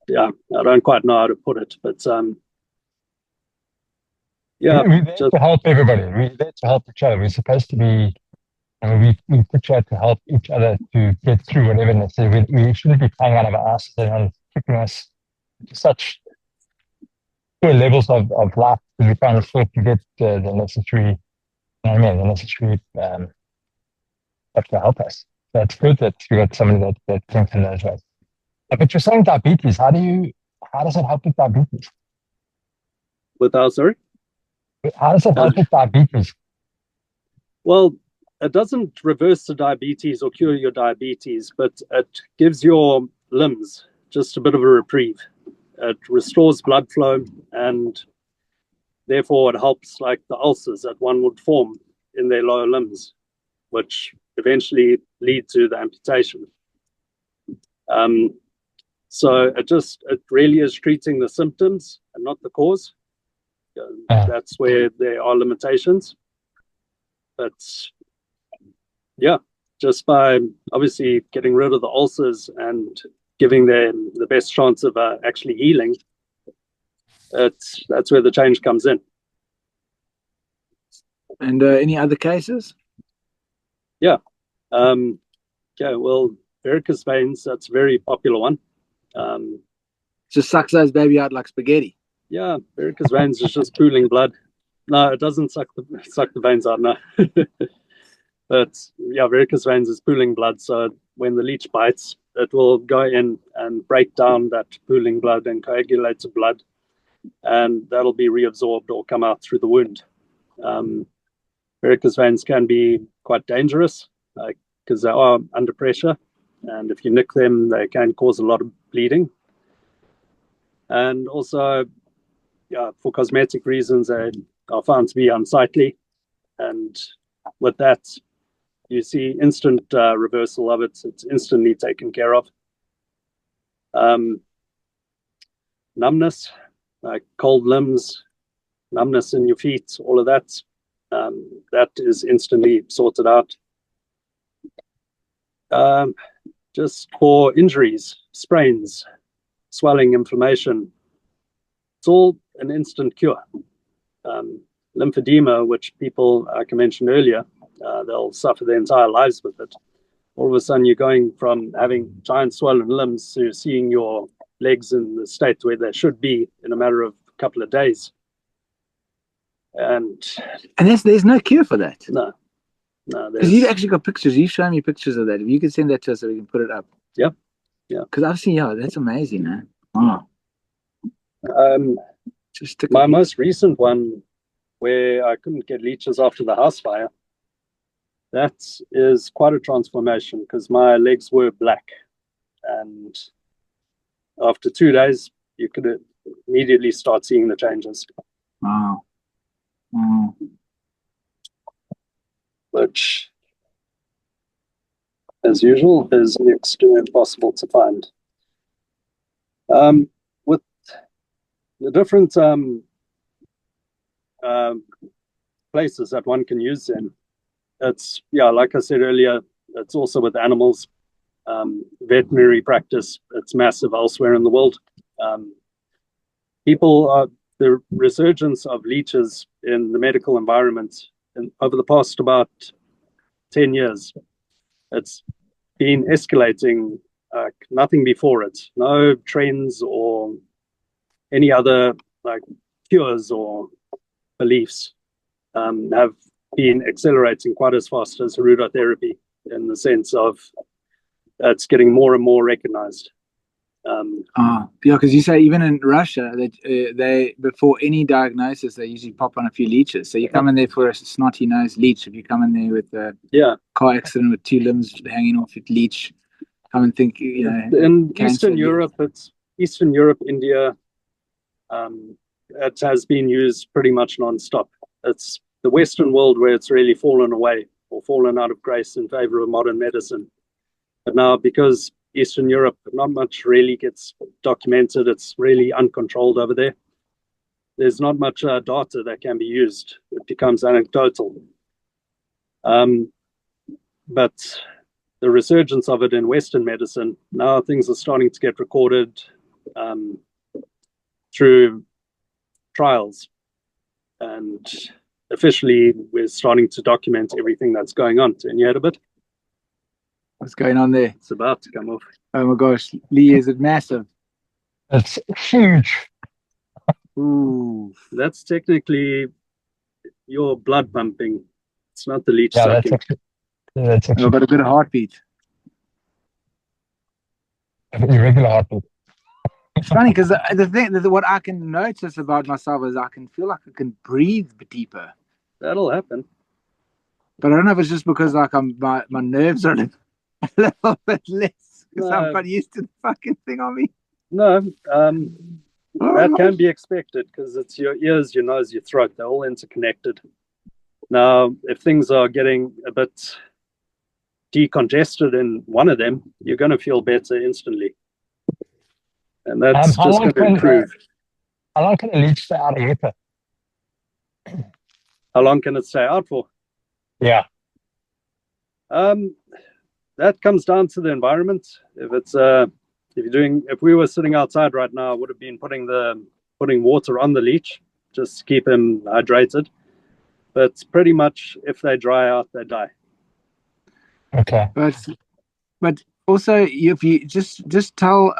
I don't quite know how to put it, but we're there to help everybody. We're there to help each other. We're supposed to be, we put you out to help each other to get through whatever necessary. We shouldn't be playing out of our asses and kicking us to such poor levels of life because we can't afford to get the necessary, the necessary stuff to help us. So it's good that we got somebody that thinks in those ways. But you're saying diabetes. How does it help with diabetes? Sorry? How does it help with diabetes? Well, it doesn't reverse the diabetes or cure your diabetes, but it gives your limbs just a bit of a reprieve. It restores blood flow, and therefore it helps like the ulcers that one would form in their lower limbs, which eventually lead to the amputation. So it really is treating the symptoms and not the cause. That's where there are limitations. But just by obviously getting rid of the ulcers and giving them the best chance of actually healing, that's where the change comes in. And any other cases? Well, varicose veins, that's a very popular one. Just sucks those baby out like spaghetti. Yeah, varicose veins is just pooling blood. No, it doesn't suck the veins out, no. But varicose veins is pooling blood. So when the leech bites, it will go in and break down that pooling blood and coagulate the blood, and that'll be reabsorbed or come out through the wound. Varicose veins can be quite dangerous because they are under pressure, and if you nick them, they can cause a lot of bleeding. And also, for cosmetic reasons, they are found to be unsightly, and with that, you see instant reversal of it. It's instantly taken care of. Numbness, like cold limbs, numbness in your feet, all of that, that is instantly sorted out. Just for injuries, sprains, swelling, inflammation, it's all an instant cure. Lymph-edema, which people, like I mentioned earlier, they'll suffer their entire lives with it. All of a sudden, you're going from having giant swollen limbs to seeing your legs in the state where they should be in a matter of a couple of days. And there's no cure for that. No. Because you've actually got pictures. You've shown me pictures of that. If you could send that to us so we can put it up. Yeah. Because I've seen, that's amazing, man. Wow. My most recent one, where I couldn't get leeches after the house fire, that is quite a transformation because my legs were black, and after 2 days, you could immediately start seeing the changes. Wow. Which, as usual, is next to impossible to find. With the different places that one can use them, it's, like I said earlier, it's also with animals. Veterinary practice, it's massive elsewhere in the world. The resurgence of leeches in the medical environment over the past about 10 years, it's been escalating like nothing before it. No trends or any other like cures or beliefs have been accelerating quite as fast as herudotherapy, in the sense of it's getting more and more recognized. Yeah, because you say even in Russia, that they before any diagnosis, they usually pop on a few leeches. So you come in there for a snotty nose leech. If you come in there with a car accident with 2 limbs hanging off your leech, come and think, you know. In Eastern Europe, it's Eastern Europe, India. It has been used pretty much non-stop. It's the Western world where it's really fallen away or fallen out of grace in favor of modern medicine. But now, because Eastern Europe, not much really gets documented, it's really uncontrolled over there. There's not much data that can be used. It becomes anecdotal. But the resurgence of it in Western medicine, now things are starting to get recorded through trials, and officially we're starting to document everything that's going on. Turn your head a bit. What's going on there? It's about to come off. Oh my gosh, Lee, is it massive? It's huge. Ooh, that's technically your blood pumping. It's not the leech Yeah, sucking. that's actually I've got a good heartbeat. irregular heartbeat. It's funny because the thing, what I can notice about myself is I can feel like I can breathe deeper. That'll happen. But I don't know if it's just because like my nerves are a little bit less because I'm not used to the fucking thing on me. No, that can be expected because it's your ears, your nose, your throat. They're all interconnected. Now, if things are getting a bit decongested in one of them, you're going to feel better instantly. And that's just going to improve. How long can a leech stay out of water? How long can it stay out for? Yeah. That comes down to the environment. If we were sitting outside right now, I would have been putting water on the leech just to keep him hydrated. But pretty much if they dry out, they die. Okay. But also if you just tell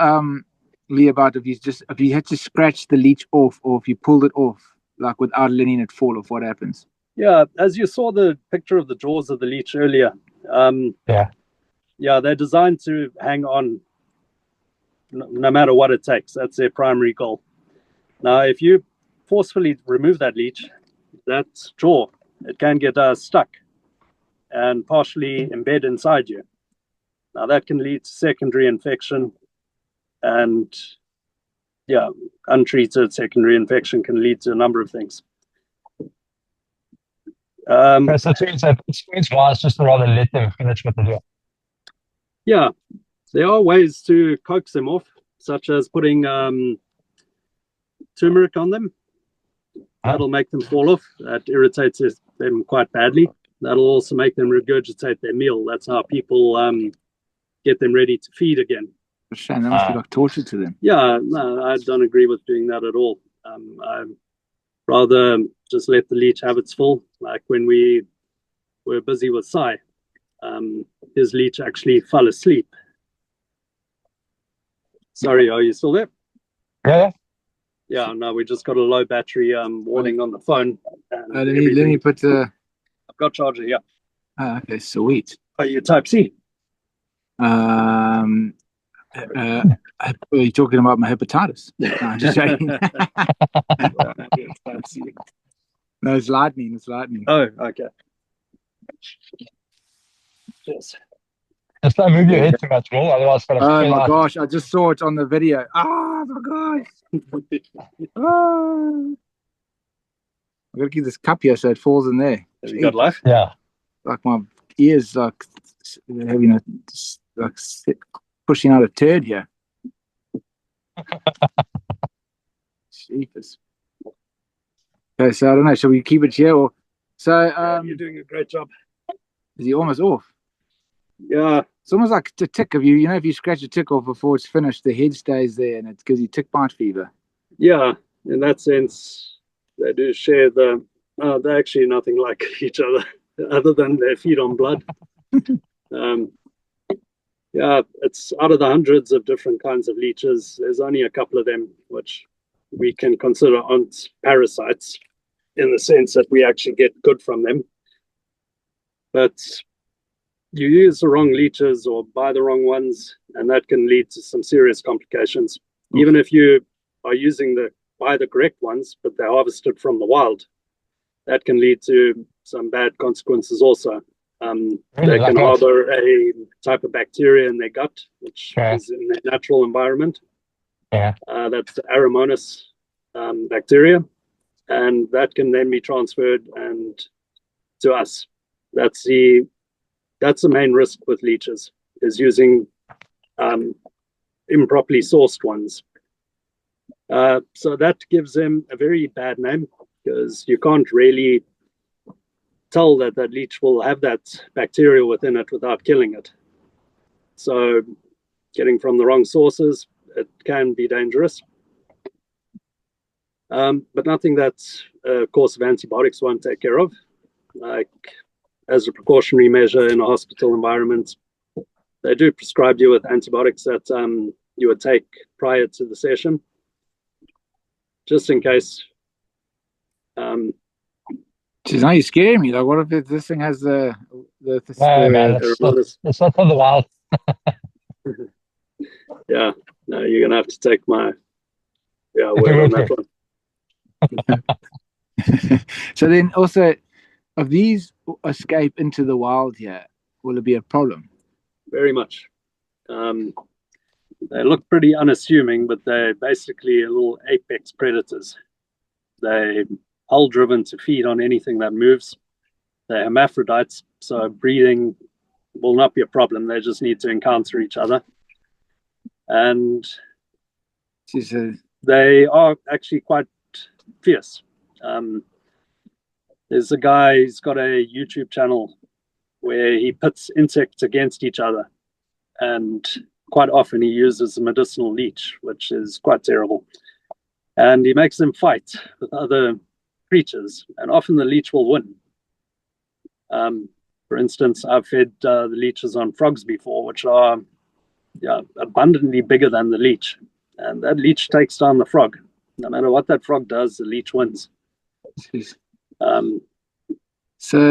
Lee about if you had to scratch the leech off or if you pulled it off, like without letting it fall off, what happens? Yeah, as you saw the picture of the jaws of the leech earlier. Yeah, they're designed to hang on no matter what it takes. That's their primary goal. Now, if you forcefully remove that leech, that jaw, it can get stuck and partially embed inside you. Now, that can lead to secondary infection, and yeah, untreated secondary infection can lead to a number of things. So it's wise just to rather let them finish what they do. Yeah, there are ways to coax them off, such as putting turmeric on them. That'll make them fall off. That irritates them quite badly. That'll also make them regurgitate their meal. That's how people get them ready to feed again. Shame, that must be like torture to them. Yeah, no, I don't agree with doing that at all. I'd rather just let the leech have its full. Like when we were busy with Sai, his leech actually fell asleep. Sorry, are you still there? Yeah. Yeah, no, we just got a low battery warning on the phone. Let me put the... I've got charger, yeah. Okay, sweet. Are you Type-C? Are you talking about my hepatitis? No, I'm just joking. No, it's lightning. It's lightning. Oh, okay. Yes. Just don't move your head too much more, otherwise it's oh my gosh, I just saw it on the video. Oh my gosh. Oh. I'm gonna keep this cup here so it falls in there. Have you got life? Yeah. Like my ears like having pushing out a turd here. Jeepers. Okay, so I don't know, shall we keep it here or so you're doing a great job. Is he almost off? Yeah. It's almost like a tick. If you scratch a tick off before it's finished, the head stays there and it gives you tick bite fever. Yeah, in that sense, they do share they're actually nothing like each other than they feed on blood. Yeah, it's out of the hundreds of different kinds of leeches, there's only a couple of them which we can consider aren't parasites in the sense that we actually get good from them. But you use the wrong leeches or buy the wrong ones, and that can lead to some serious complications. Even if you are buy the correct ones, but they're harvested from the wild, that can lead to some bad consequences also. They can harbor a type of bacteria in their gut, which is in their natural environment. That's the Aeromonas bacteria, and that can then be transferred and to us. That's the main risk with leeches, is using improperly sourced ones. So that gives them a very bad name, because you can't really tell that leech will have that bacteria within it without killing it. So getting from the wrong sources, it can be dangerous. But nothing that a course of antibiotics won't take care of. Like, as a precautionary measure in a hospital environment, they do prescribe you with antibiotics that you would take prior to the session, just in case. Geez, now you're scaring me. Like, what if this thing has no, man, it's not for the wild. Yeah, no, you're gonna have to take my word on that one. So then, also, if these escape into the wild here, will it be a problem? Very much. They look pretty unassuming, but they're basically little apex predators. They're hull driven to feed on anything that moves. They're hermaphrodites, so breeding will not be a problem. They just need to encounter each other. And they are actually quite fierce. There's a guy who's got a YouTube channel where he puts insects against each other, and quite often he uses a medicinal leech, which is quite terrible. And he makes them fight with other creatures, and often the leech will win. For instance, I've fed the leeches on frogs before, which are abundantly bigger than the leech, and that leech takes down the frog. No matter what that frog does, the leech wins. So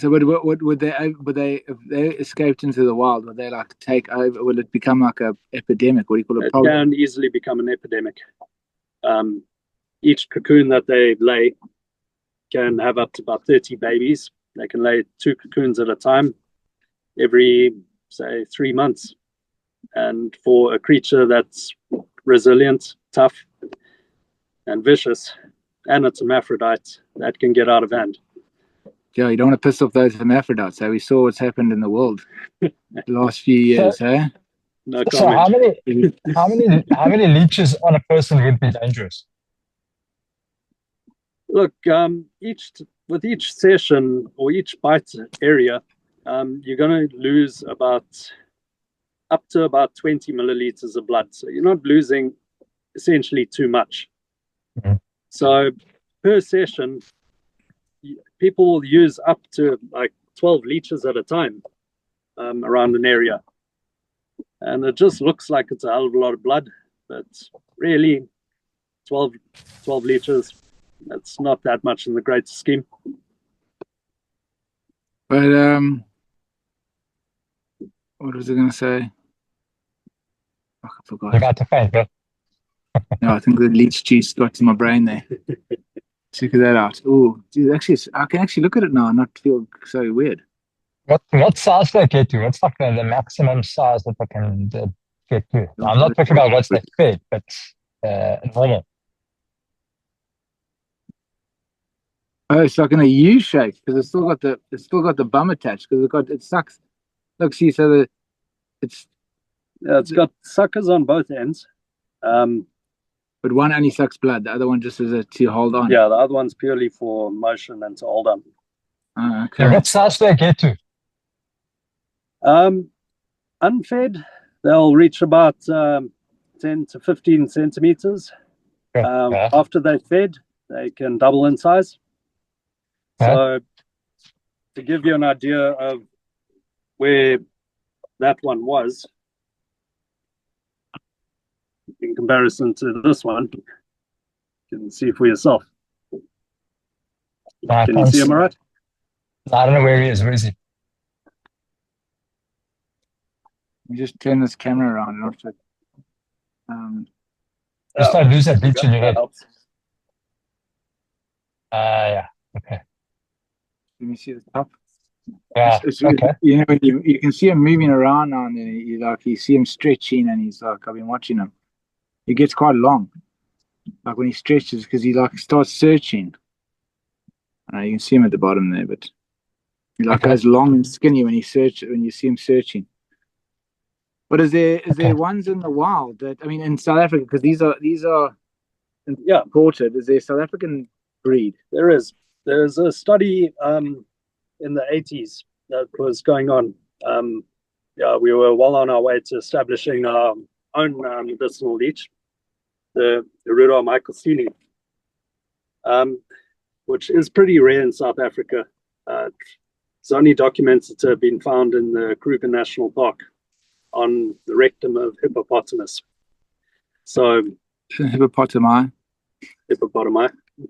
would they, if they escaped into the wild, would they like take over? Will it become like a epidemic? What do you call it? It can easily become an epidemic. Each cocoon that they lay can have up to about 30 babies. They can lay 2 cocoons at a time every, say, 3 months. And for a creature that's resilient, tough, and vicious, and it's hermaphrodite, that can get out of hand. Yeah, you don't want to piss off those hermaphrodites. So we saw what's happened in the world the last few years, No comment. So how many leeches on a person would be dangerous? Look, with each session or each bite area, you're going to lose up to about 20 milliliters of blood. So you're not losing essentially too much. Mm-hmm. So per session, people will use up to like 12 leeches at a time around an area. And it just looks like it's a hell of a lot of blood, but really 12 leeches, that's not that much in the great scheme. But what was I going to say? I forgot. About to faint, bro. No, I think the leech juice got to my brain there. Check that out. Oh, actually, I can actually look at it now and not feel so weird. What size do they get to? What's like the maximum size that they can get to? I'm not talking about what's they fed, but normal. Oh, it's like in a U shape because it's still got the bum attached because it sucks. Look, see, so it's got suckers on both ends. But one only sucks blood. The other one just is to hold on. Yeah, the other one's purely for motion and to hold on. Oh, okay. And what size do they get to? Unfed, they'll reach about 10 to 15 centimeters. After they're fed, they can double in size. So to give you an idea of where that one was, in comparison to this one, you can see for yourself. Can you see him all right? I don't know where he is. Where is he? me just turn this camera around. After, Just don't lose that leech in your head. helps. Yeah. Okay. let me see the top. Yeah. Okay. You know, you can see him moving around now and then. You see him stretching, and he's like, I've been watching him. He gets quite long, like when he stretches, because he like starts searching. You can see him at the bottom there, but he like goes long and skinny when you see him searching. But is there ones in the wild that, I mean, in South Africa, because these are imported? Is there a South African breed? There's a study in the 80s that was going on. We were well on our way to establishing our own medicinal leech, the Irwin Michaelsini, which is pretty rare in South Africa. It's only documented to have been found in the Kruger National Park on the rectum of hippopotamus. So Hippopotami. Hippopotami. Is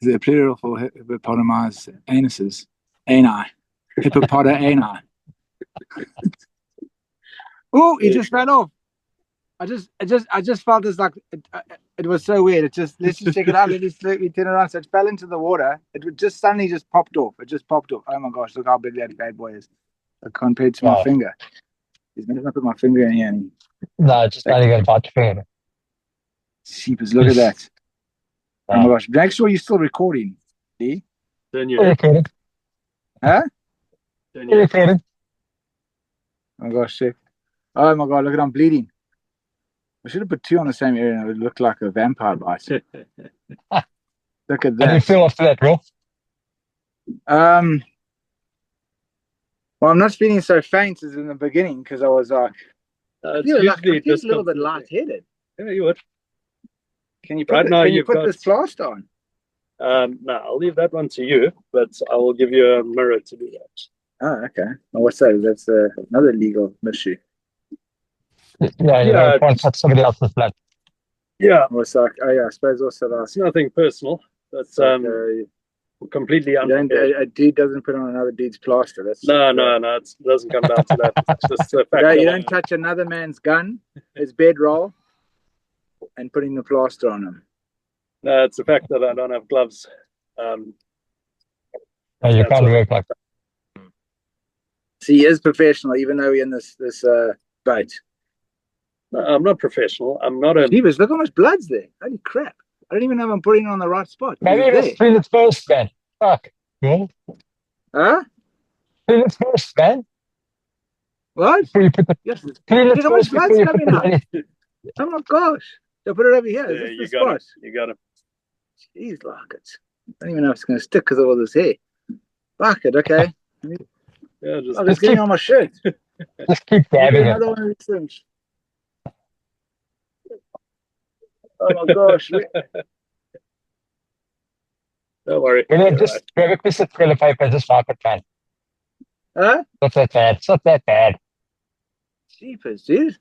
there a plural for hippopotamus anuses? Ani. Hippopotami. Oh, he just fell off. I just felt this like it was so weird. Let's just check it out. Let me turn around. So it fell into the water. It would just suddenly just popped off. It just popped off. Oh my gosh, look how big that bad boy is compared to my finger. He's going to put my finger in here. And no, just not even about to finger. Sheepers, look at that. Oh my gosh. Make sure you're still recording. See? Turn your recording. Huh? Turn your recording. Oh my gosh, sick. Oh my god, look at I'm bleeding. I should have put two on the same area and it would look like a vampire bite. Look at that. How do you feel after that, bro? Well, I'm not feeling so faint as in the beginning because I was like, I feel a little bit lightheaded. Yeah, you would. Can you put this plaster on? No, I'll leave that one to you, but I will give you a mirror to do that. Oh, okay. Well, what's that? That's another legal issue. Yeah, you don't want to touch somebody else's blood. Yeah. Well, it's like, I suppose also it's nothing personal. That's completely unfair. A dude doesn't put on another dude's plaster. That's no, it doesn't come down to that. It's just the fact you don't touch another man's gun, his bedroll, and putting the plaster on him. No, it's the fact that I don't have gloves. You can't work like that. See, he is professional, even though we're in this boat. No, I'm not professional. I'm not a... Jeebus, look how much blood's there. Holy crap. I don't even know if I'm putting it on the right spot. Maybe let's clean it first, man. Fuck. Cool. Huh? Clean it first, man. What? Before you put the... Yes. Clean it first before you put the... Oh my gosh. I'll put it over here. Yeah, you got it. You got it. Jeez, like it. I don't even know if it's going to stick because of all this hair. Fuck it, okay. Yeah, just getting on my shirt. Just keep dabbing it. Another one of these things. Oh my gosh. Don't worry. Just grab a piece of toilet paper and just wipe it, man. Huh? Not that bad. It's not that bad. Jeepers, dude.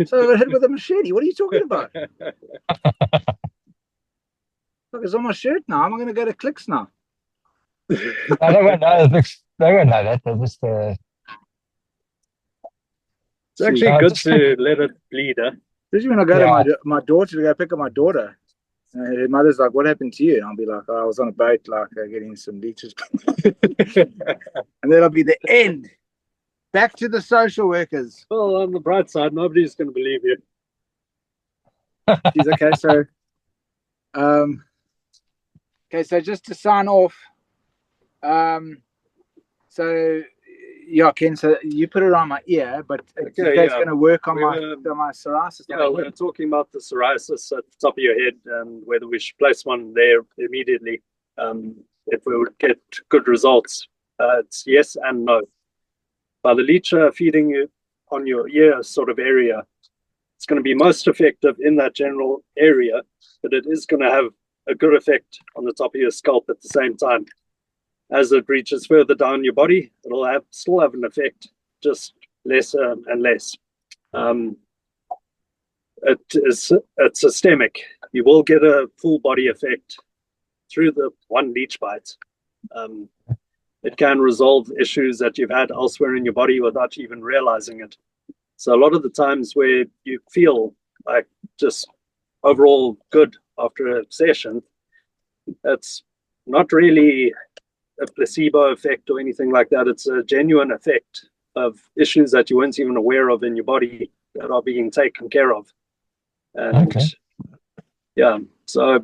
So I got hit with a machete. What are you talking about? Look, it's on my shirt now. Am I going to go to Clicks now? I don't know. They won't know that. They're just... It's actually good to let it bleed, huh? Especially when I go to my daughter to go pick up my daughter. Her mother's like, what happened to you? And I'll be like, I was on a boat, like getting some leeches. And that'll be the end. Back to the social workers. Well, on the bright side, nobody's going to believe you. She's okay. So just to sign off. Ken, so you put it on my ear, but it's going to work on my psoriasis. Yeah, we're talking about the psoriasis at the top of your head and whether we should place one there immediately. If we would get good results, it's yes and no. By the leech feeding you on your ear sort of area, it's going to be most effective in that general area, but it is going to have a good effect on the top of your scalp at the same time. As it reaches further down your body, it'll still have an effect, just lesser and less. It's systemic. You will get a full body effect through the one leech bite. It can resolve issues that you've had elsewhere in your body without even realizing it. So a lot of the times where you feel like just overall good after a session, it's not really a placebo effect or anything like that. It's a genuine effect of issues that you weren't even aware of in your body that are being taken care of. And Okay. yeah, so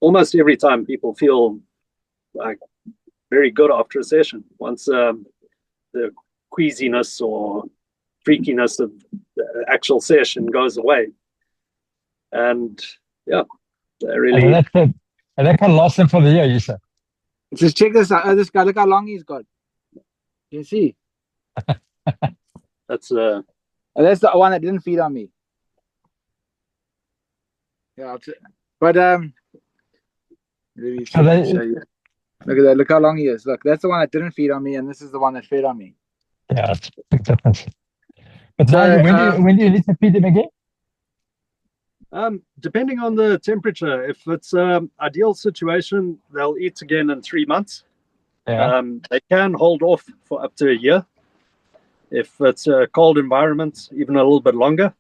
almost every time people feel like very good after a session once the queasiness or freakiness of the actual session goes away. And yeah, they really. And that's it. And that can last them for the year, you said. Just check this out. This guy, look how long he's got. You can see. That's Oh, that's the one that didn't feed on me. Yeah, but let me show you. Look at that. Look how long he is. Look, that's the one that didn't feed on me, and this is the one that fed on me. Yeah, it's a big difference. But So, now, when do you need to feed them again? depending on the temperature. If it's ideal situation, they'll eat again in 3 months. Yeah. They can hold off for up to a year. If it's a cold environment, even a little bit longer.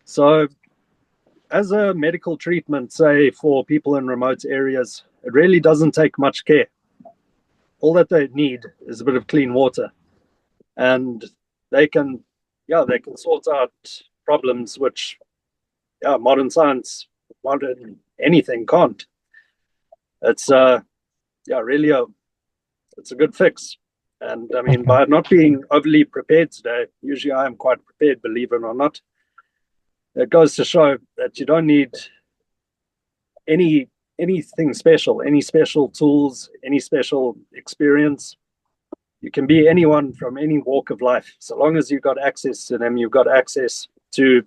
So as a medical treatment, say for people in remote areas, it really doesn't take much care. All that they need is a bit of clean water, and they can sort out problems which modern science, modern anything can't. It's really it's a good fix. And I mean, by not being overly prepared today, usually I am quite prepared, believe it or not. It goes to show that you don't need anything special, any special tools, any special experience. You can be anyone from any walk of life. So long as you've got access to them, you've got access to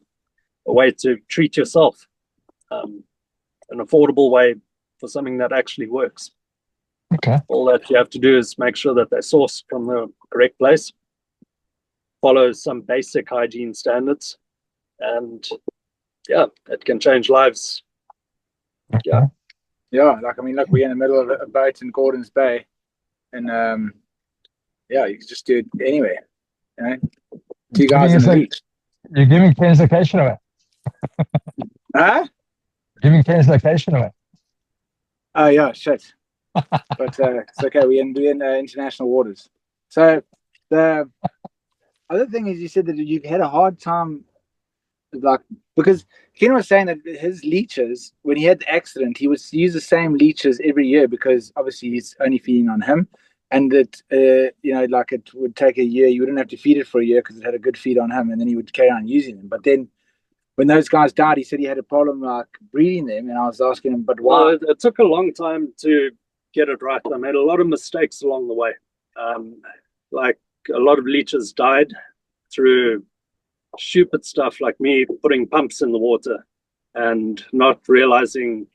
a way to treat yourself, an affordable way for something that actually works. Okay. All that you have to do is make sure that they're sourced from the correct place, follow some basic hygiene standards, and it can change lives. Okay. Yeah, like I mean, look, we're in the middle of a boat in Gordon's Bay, and you can just do it anywhere. You know, two guys in the beach. You're giving Ken's location away. Huh? Giving Ken's location away. Oh yeah, shit. But it's okay. We're in international waters. So the other thing is, you said that you had a hard time, like, because Ken was saying that his leeches, when he had the accident, he would use the same leeches every year because obviously he's only feeding on him, and that like it would take a year. You wouldn't have to feed it for a year because it had a good feed on him, and then he would carry on using them. But then when those guys died, he said he had a problem like breeding them, and I was asking him, but why? Well, it took a long time to get it right. I made a lot of mistakes along the way. Like a lot of leeches died through stupid stuff like me putting pumps in the water and not realizing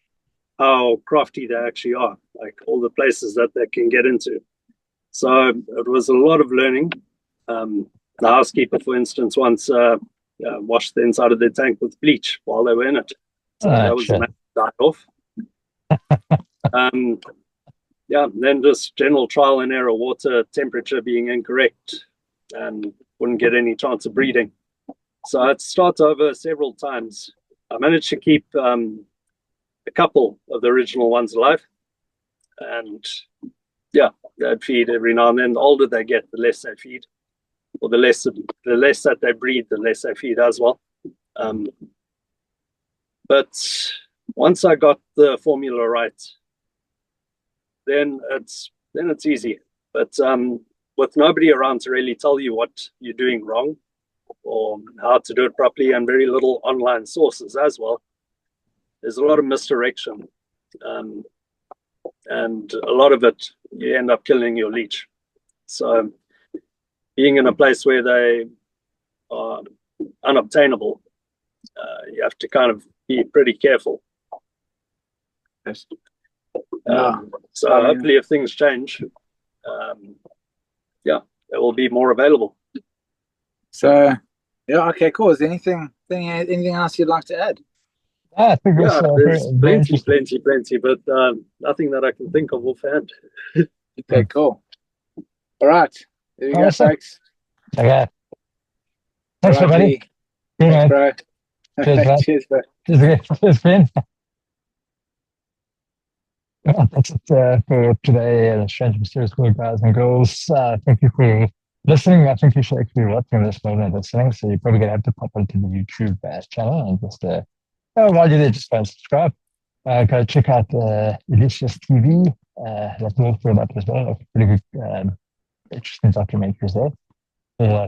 how crafty they actually are, like all the places that they can get into. So it was a lot of learning. The housekeeper, for instance, once washed the inside of their tank with bleach while they were in it. So that was a died off. Then just general trial and error, water temperature being incorrect, and wouldn't get any chance of breeding. So I had to start over several times. I managed to keep a couple of the original ones alive, and they'd feed every now and then. The older they get, the less they feed, or the less that they breed, the less they feed as well. But once I got the formula right, then it's easy. But with nobody around to really tell you what you're doing wrong or how to do it properly, and very little online sources as well, there's a lot of misdirection, and a lot of it you end up killing your leech. So being in a place where they are unobtainable, you have to kind of be pretty careful. Yes. So hopefully if things change, they will be more available. So okay, cool. Is there anything else you'd like to add? I think there's plenty, but nothing that I can think of offhand. Okay, cool. All right, there you go, folks. Okay. Thanks, All right, everybody. Lee. Good Thanks, night. bro. Cheers, bro. Cheers, bro. Cheers, Ben. That's it for today, the Strange Mysterious World, guys and girls. Thank you for listening. I think you should actually be watching this more than listening, so you're probably going to have to pop onto the YouTube channel and just, while you're there, just go and subscribe. Go check out EleusisTV. That's more for that as well. Pretty good, interesting documentaries there.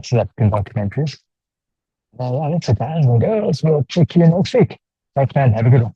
South African documentaries. Yeah, that's it, guys and girls. We'll check you next week. Thanks, man. Have a good one.